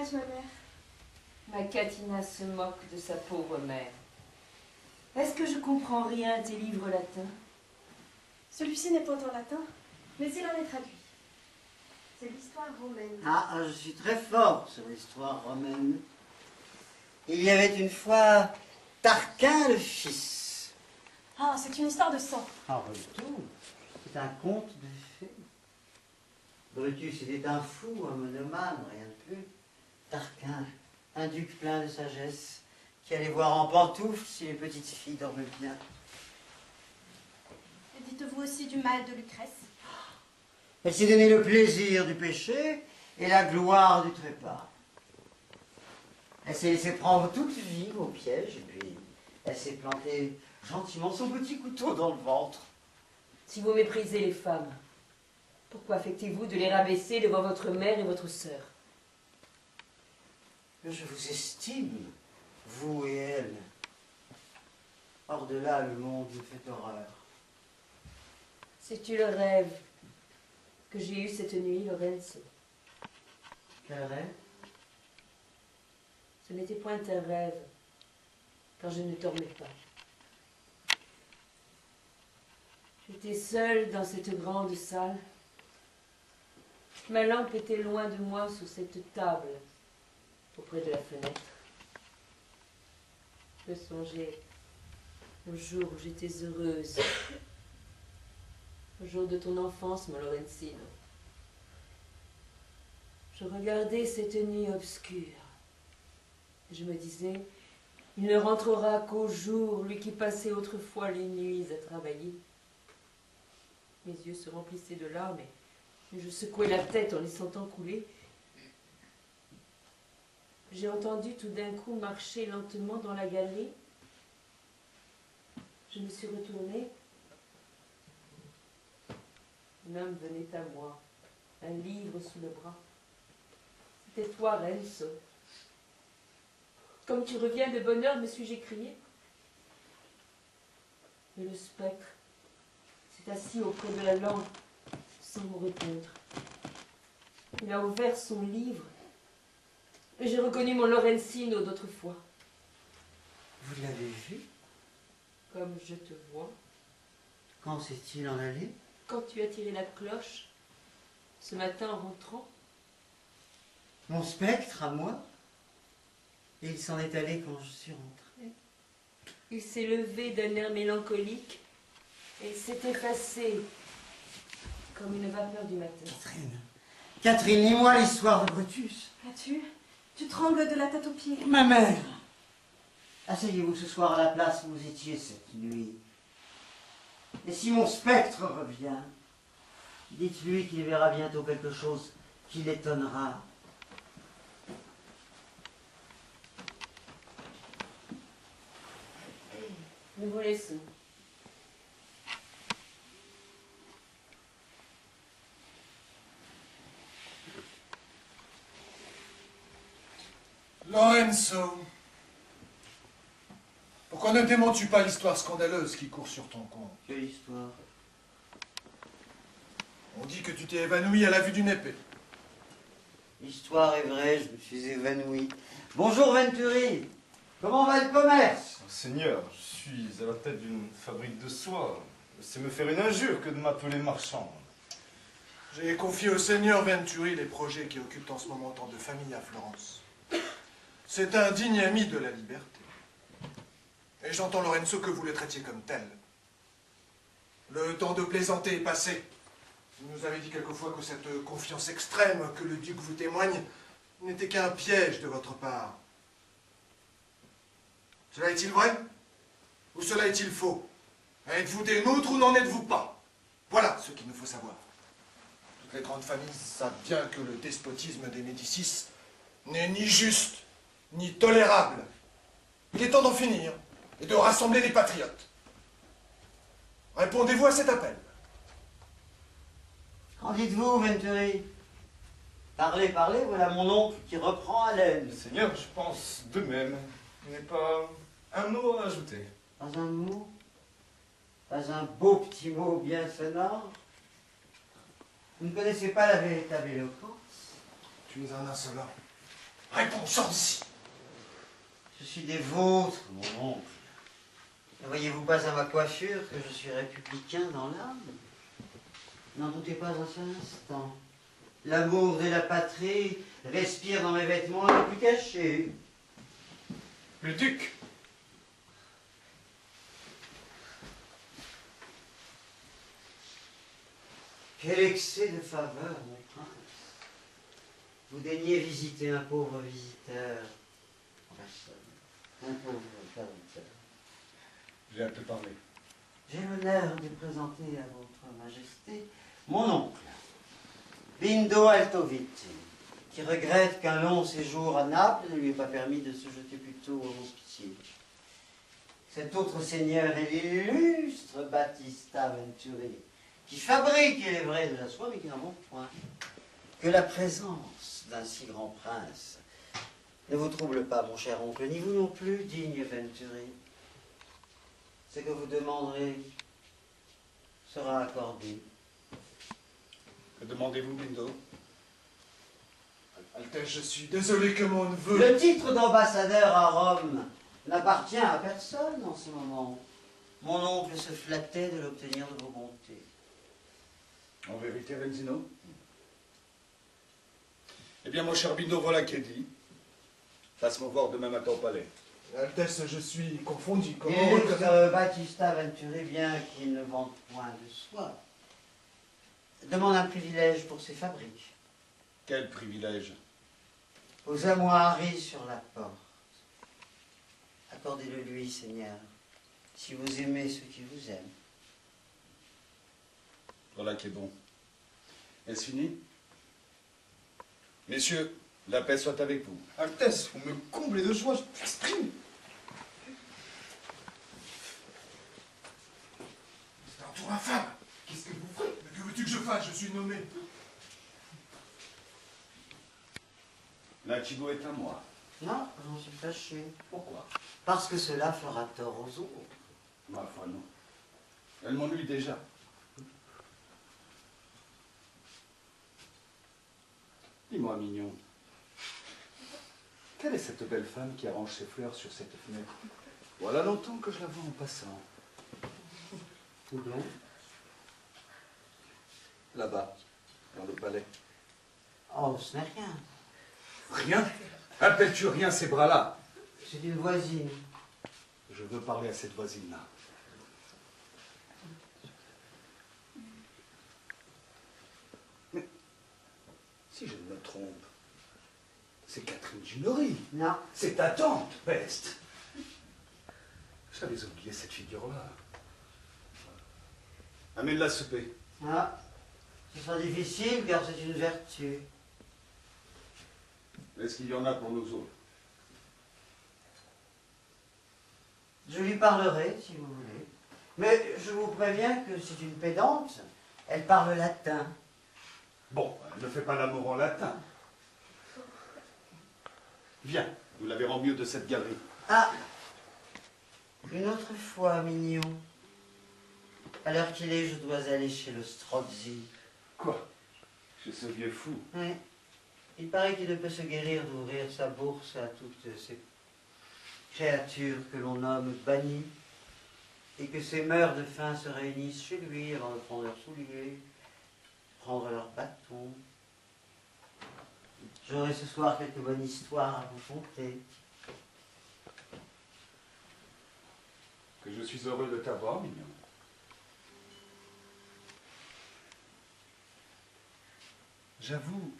dommage, ma mère. Ma Catina se moque de sa pauvre mère. Est-ce que je comprends rien à tes livres latins? Celui-ci n'est pas en latin, mais il en est traduit. C'est l'histoire romaine. Ah, je suis très fort sur l'histoire romaine. Il y avait une fois Tarquin le fils. Ah, c'est une histoire de sang. Ah, pas du tout. C'est un conte de fées. Brutus était un fou, un monomane, rien de plus. Tarquin, un duc plein de sagesse, qui allait voir en pantoufles si les petites filles dormaient bien. Et dites-vous aussi du mal de Lucrèce? Elle s'est donné le plaisir du péché et la gloire du trépas. Elle s'est laissée prendre toute vive au piège, et puis elle s'est plantée gentiment son petit couteau dans le ventre. Si vous méprisez les femmes, pourquoi affectez-vous de les rabaisser devant votre mère et votre sœur? Je vous estime, vous et elle. Hors de là, le monde me fait horreur. C'est-tu le rêve que j'ai eu cette nuit, Lorenzo? Quel rêve? Ce n'était point un rêve, quand je ne dormais pas. J'étais seule dans cette grande salle. Ma lampe était loin de moi sous cette table, auprès de la fenêtre. Je songeais au jour où j'étais heureuse, au jour de ton enfance, mon Lorenzino. Je regardais cette nuit obscure. Je me disais, il ne rentrera qu'au jour, lui qui passait autrefois les nuits à travailler. Mes yeux se remplissaient de larmes et je secouais la tête en les sentant couler. J'ai entendu tout d'un coup marcher lentement dans la galerie. Je me suis retournée. Un homme venait à moi, un livre sous le bras. C'était toi, Renzo. Comme tu reviens de bonne heure, me suis-je écrié. Et le spectre s'est assis auprès de la lampe sans me répondre. Il a ouvert son livre et j'ai reconnu mon Lorenzino d'autrefois. Vous l'avez vu? Comme je te vois. Quand s'est-il en allé? Quand tu as tiré la cloche, ce matin en rentrant. Mon spectre, à moi? Et il s'en est allé quand je suis rentrée. Il s'est levé d'un air mélancolique et s'est effacé comme une vapeur du matin. Catherine, Catherine, lis-moi l'histoire de Brutus. As-tu? Tu trembles de la tête aux pieds. Ma mère! Asseyez-vous ce soir à la place où vous étiez cette nuit. Et si mon spectre revient, dites-lui qu'il verra bientôt quelque chose qui l'étonnera. Nous vous laissons. Lorenzo, pourquoi ne démens-tu pas l'histoire scandaleuse qui court sur ton compte? Quelle histoire? On dit que tu t'es évanoui à la vue d'une épée. L'histoire est vraie, je me suis évanoui. Bonjour Venturi, comment va le commerce? Seigneur, je suis à la tête d'une fabrique de soie. C'est me faire une injure que de m'appeler marchand. J'ai confié au seigneur Venturi les projets qui occupent en ce moment tant de familles à Florence. C'est un digne ami de la liberté. Et j'entends, Lorenzo, que vous le traitiez comme tel. Le temps de plaisanter est passé. Vous nous avez dit quelquefois que cette confiance extrême que le duc vous témoigne n'était qu'un piège de votre part. Cela est-il vrai? Ou cela est-il faux? Êtes-vous des nôtres ou n'en êtes-vous pas? Voilà ce qu'il nous faut savoir. Toutes les grandes familles savent bien que le despotisme des Médicis n'est ni juste, ni tolérable. Il est temps d'en finir et de rassembler les patriotes. Répondez-vous à cet appel? Qu'en dites-vous, Venturi? Parlez, parlez, voilà mon oncle qui reprend haleine. Seigneur, je pense de même. Il n'est pas un mot à ajouter. Pas un mot? Pas un beau petit mot bien sonore? Vous ne connaissez pas la véritable éloquence? Tu es un insolent. Réponds, sors d'ici. Je suis des vôtres, mon oncle. Ne voyez-vous pas à ma coiffure que je suis républicain dans l'âme? N'en doutez pas un seul instant. L'amour de la patrie respire dans mes vêtements les plus cachés. Le duc. Quel excès de faveur, mon prince. Vous daignez visiter un pauvre visiteur en personne. Un pauvre serviteur. J'ai à te parler. J'ai l'honneur de présenter à votre majesté mon oncle, Bindo Altoviti, qui regrette qu'un long séjour à Naples ne lui ait pas permis de se jeter plus tôt à vos pieds. Cet autre seigneur est l'illustre Battista Venturi, qui fabrique, il est vrai, de la soie, mais qui n'en montre point. Que la présence d'un si grand prince ne vous trouble pas, mon cher oncle, ni vous non plus, digne Venturi. Ce que vous demanderez sera accordé. Que demandez-vous, Bindo? Altesse, je suis désolé que mon neveu... Le titre d'ambassadeur à Rome n'appartient à personne en ce moment. Mon oncle se flattait de l'obtenir de vos bontés. En vérité, Renzino? Eh bien, mon cher Bindo, voilà qui est dit. Passe-moi voir demain matin au palais. Altesse, je suis confondu. Comment L'illustre Battista Venturi, bien qu'il ne vende point de soie, demande un privilège pour ses fabriques. Quel privilège? Aux armoiries sur la porte. Accordez-le lui, Seigneur, si vous aimez ceux qui vous aiment. Voilà qui est bon. Est-ce fini? Messieurs, la paix soit avec vous. Altesse, vous me comblez de joie, je m'exprime. C'est un tour infâme. Qu'est-ce que vous ferez? Mais que veux-tu que je fasse? Je suis nommé. La Chigo est à moi. Non, j'en suis fâché. Pourquoi? Parce que cela fera tort aux autres. Ma foi, non. Elle m'ennuie déjà. Dis-moi, mignon, quelle est cette belle femme qui arrange ses fleurs sur cette fenêtre? Voilà longtemps que je la vois en passant. Où donc? Là-bas, dans le palais. Oh, ce n'est rien. Rien? Appelles-tu rien ces bras-là? C'est une voisine. Je veux parler à cette voisine-là. Mais, si je ne me trompe, c'est Catherine Ginori. Non. C'est ta tante, peste. J'avais oublié cette figure-là. Amène-la souper. Ah, ce sera difficile car c'est une vertu. Est-ce qu'il y en a pour nous autres? Je lui parlerai, si vous voulez. Mais je vous préviens que c'est une pédante. Elle parle latin. Bon, elle ne fait pas l'amour en latin. Viens, nous la verrons mieux de cette galerie. Ah, une autre fois, mignon. À l'heure qu'il est, je dois aller chez le Strozzi. Quoi? Chez ce vieux fou? Oui. Il paraît qu'il ne peut se guérir d'ouvrir sa bourse à toutes ces créatures que l'on nomme bannies, et que ces mœurs de faim se réunissent chez lui avant de prendre leurs souliers, prendre leurs bâtons. J'aurai ce soir quelques bonnes histoires à vous conter. Que je suis heureux de t'avoir, mignon. J'avoue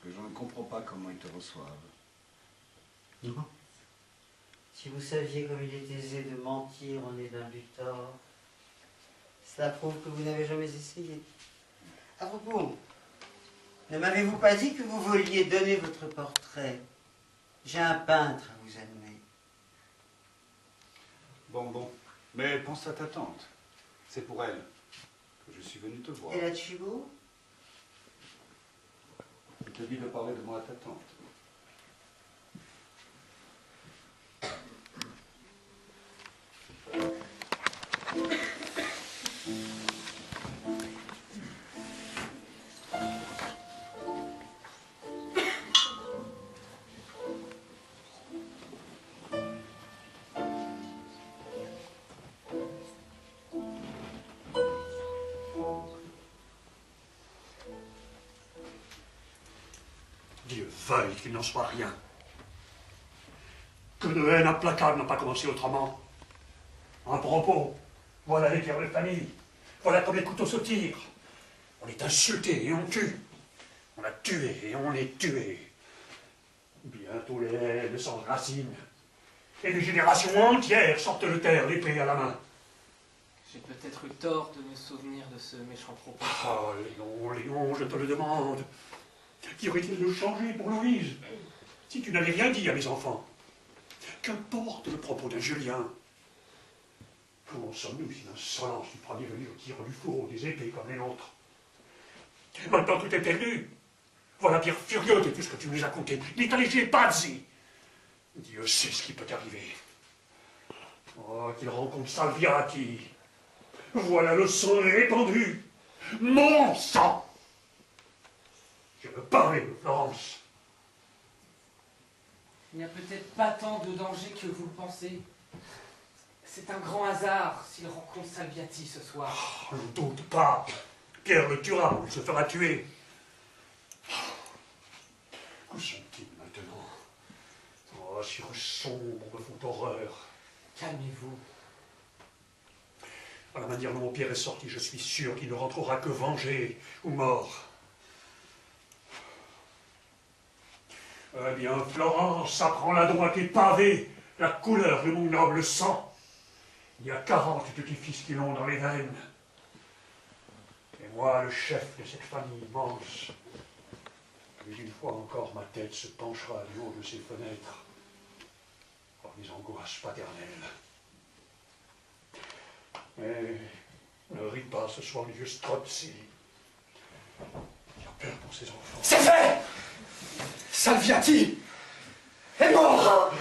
que je ne comprends pas comment ils te reçoivent. Non. Si vous saviez comme il est aisé de mentir au nez d'un butor, cela prouve que vous n'avez jamais essayé. À propos, ne m'avez-vous pas dit que vous vouliez donner votre portrait? J'ai un peintre à vous amener. Bon. Mais pense à ta tante. C'est pour elle que je suis venu te voir. Et la Chibo? Je te dis de parler de moi à ta tante. Dieu veuille qu'il n'en soit rien. Que de haine implacable n'a pas commencé autrement. Un propos, voilà les guerres de famille. Voilà comme les couteaux se tirent. On est insulté et on tue. On a tué et on est tué. Bientôt les haines s'enracinent. Et des générations entières sortent de terre, l'épée à la main. J'ai peut-être eu tort de me souvenir de ce méchant propos. Oh, Léon, je te le demande. Qu'y aurait-il de changé pour Louise si tu n'avais rien dit à mes enfants? Qu'importe le propos d'un Julien. Comment sommes-nous si l'insolence du premier venu tire du fourreau des épées comme les nôtres? Et maintenant tout est perdu. Voilà Pierre furieux de tout ce que tu nous as conté. L'Italie pazzi. Dieu sait ce qui peut arriver. Oh, qu'il rencontre Salviati. Voilà le sang répandu. Mon sang. Je veux parler de Florence. Il n'y a peut-être pas tant de danger que vous le pensez. C'est un grand hasard s'il rencontre Salviati ce soir. Oh, n'en doute pas. Pierre le tuera ou il se fera tuer. Où sont-ils maintenant? Oh, sur un sombre me font horreur. Calmez-vous. À la manière dont mon Pierre est sorti, je suis sûr qu'il ne rentrera que vengé ou mort. Eh bien, Florence apprend la droite et pavée, la couleur de mon noble sang. Il y a 40 petits-fils qui l'ont dans les veines. Et moi, le chef de cette famille immense. Mais une fois encore, ma tête se penchera du haut de ces fenêtres par mes angoisses paternelles. Mais ne ris pas ce soir, vieux Strozzi. Il a peur pour ses enfants. C'est fait! Salviati est mort!